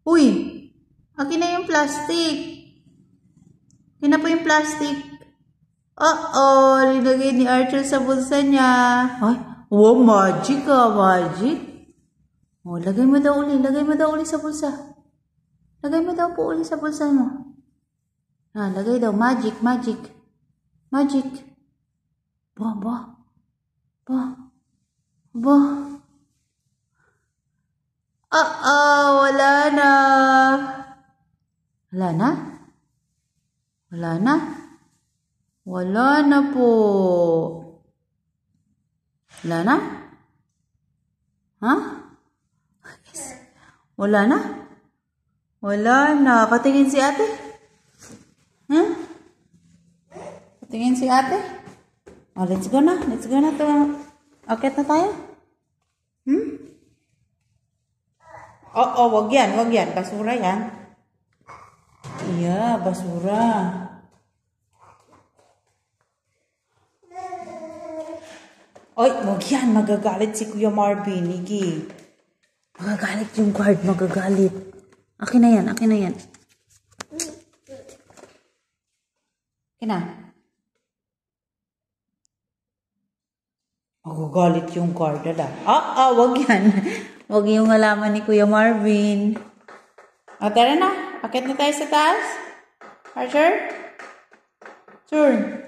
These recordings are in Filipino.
Uy! Akin na yung plastic. Akin na po yung plastic. Nilagay ni Archer sa bulsa niya. Ay, wow, magic magic. Oh, lagay mo daw uli sa bulsa. Lagay mo daw po uli sa bulsa mo. Lagay daw, magic. Magic. Ba. Wala na. Wala na po. Wala na? Ha? Wala na? Wala na. Patingin si ate? Patingin si ate? Let's go na. Akit na tayo? Wag yan. Basura yan. Iya, basura. Oy, wag yan. Magagalit si Kuya Marvin. Niki. Magagalit yung guard. Akin na yan. Akin na. Magagalit yung guard. Wag yan. Wag yung alaman ni Kuya Marvin. Tara na. Akit na tayo sa taas. Archer? Turn.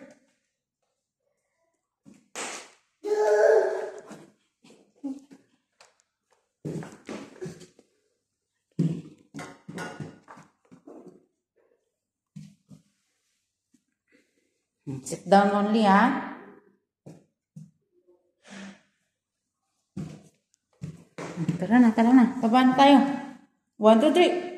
Sit down only, ha? Tara na. Tabaan tayo. 1, 2, 3.